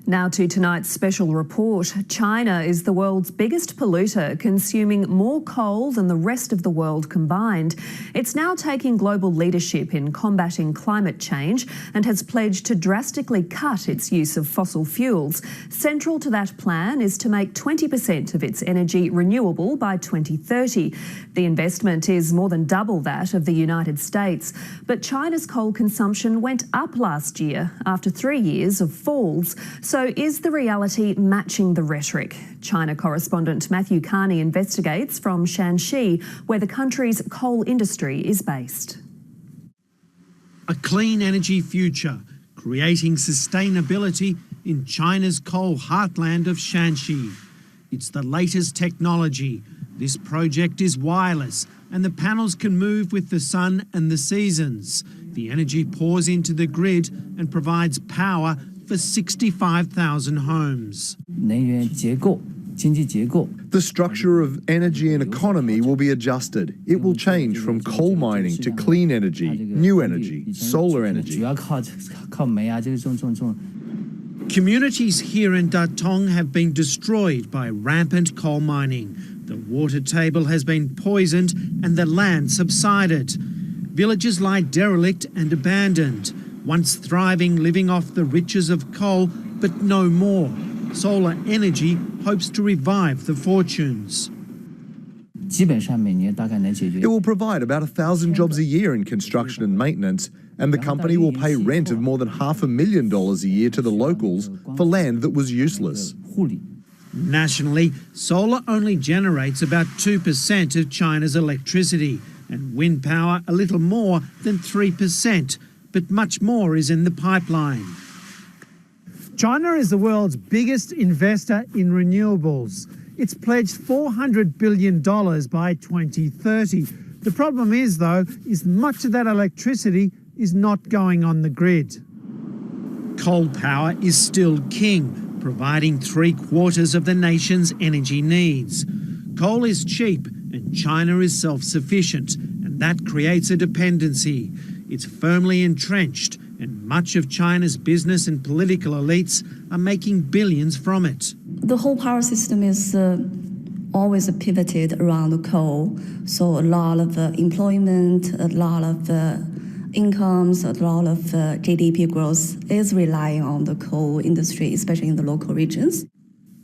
Now to tonight's special report. China is the world's biggest polluter, consuming more coal than the rest of the world combined. It's now taking global leadership in combating climate change and has pledged to drastically cut its use of fossil fuels. Central to that plan is to make 20% of its energy renewable by 2030. The investment is more than double that of the United States. But China's coal consumption went up last year after 3 years of falls. So is the reality matching the rhetoric? China correspondent Matthew Carney investigates from Shanxi, where the country's coal industry is based. A clean energy future, creating sustainability in China's coal heartland of Shanxi. It's the latest technology. This project is wireless and the panels can move with the sun and the seasons. The energy pours into the grid and provides power for 65,000 homes. The structure of energy and economy will be adjusted. It will change from coal mining to clean energy, new energy, solar energy. Communities here in Datong have been destroyed by rampant coal mining. The water table has been poisoned and the land subsided. Villages lie derelict and abandoned, once thriving, living off the riches of coal, but no more. Solar energy hopes to revive the fortunes. It will provide about 1,000 jobs a year in construction and maintenance, and the company will pay rent of more than $500,000 a year to the locals for land that was useless. Nationally, solar only generates about 2% of China's electricity, and wind power a little more than 3%, but much more is in the pipeline. China is the world's biggest investor in renewables. It's pledged $400 billion by 2030. The problem is, though, is much of that electricity is not going on the grid. Coal power is still king, providing 3/4 of the nation's energy needs. Coal is cheap and China is self-sufficient, and that creates a dependency. It's firmly entrenched, and much of China's business and political elites are making billions from it. The whole power system is always pivoted around coal, so a lot of employment, a lot of incomes, a lot of GDP growth is relying on the coal industry, especially in the local regions.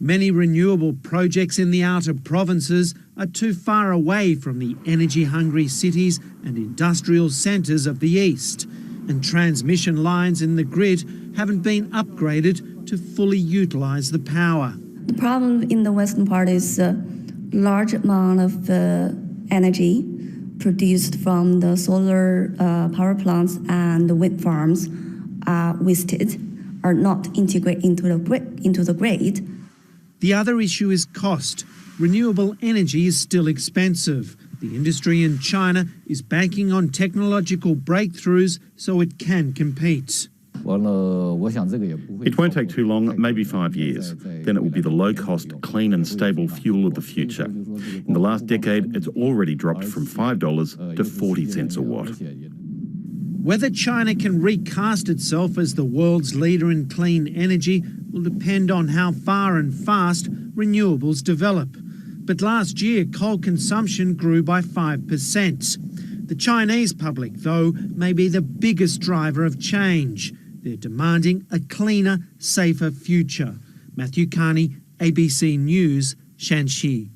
Many renewable projects in the outer provinces are too far away from the energy-hungry cities and industrial centres of the east, and transmission lines in the grid haven't been upgraded to fully utilise the power. The problem in the western part is a large amount of energy produced from the solar power plants and the wind farms are wasted, are not integrated into the grid. The other issue is cost. Renewable energy is still expensive. The industry in China is banking on technological breakthroughs so it can compete. It won't take too long, maybe 5 years. Then it will be the low-cost, clean and stable fuel of the future. In the last decade, it's already dropped from $5 to 40 cents a watt. Whether China can recast itself as the world's leader in clean energy will depend on how far and fast renewables develop. But last year, coal consumption grew by 5%. The Chinese public, though, may be the biggest driver of change. They're demanding a cleaner, safer future. Matthew Carney, ABC News, Shanxi.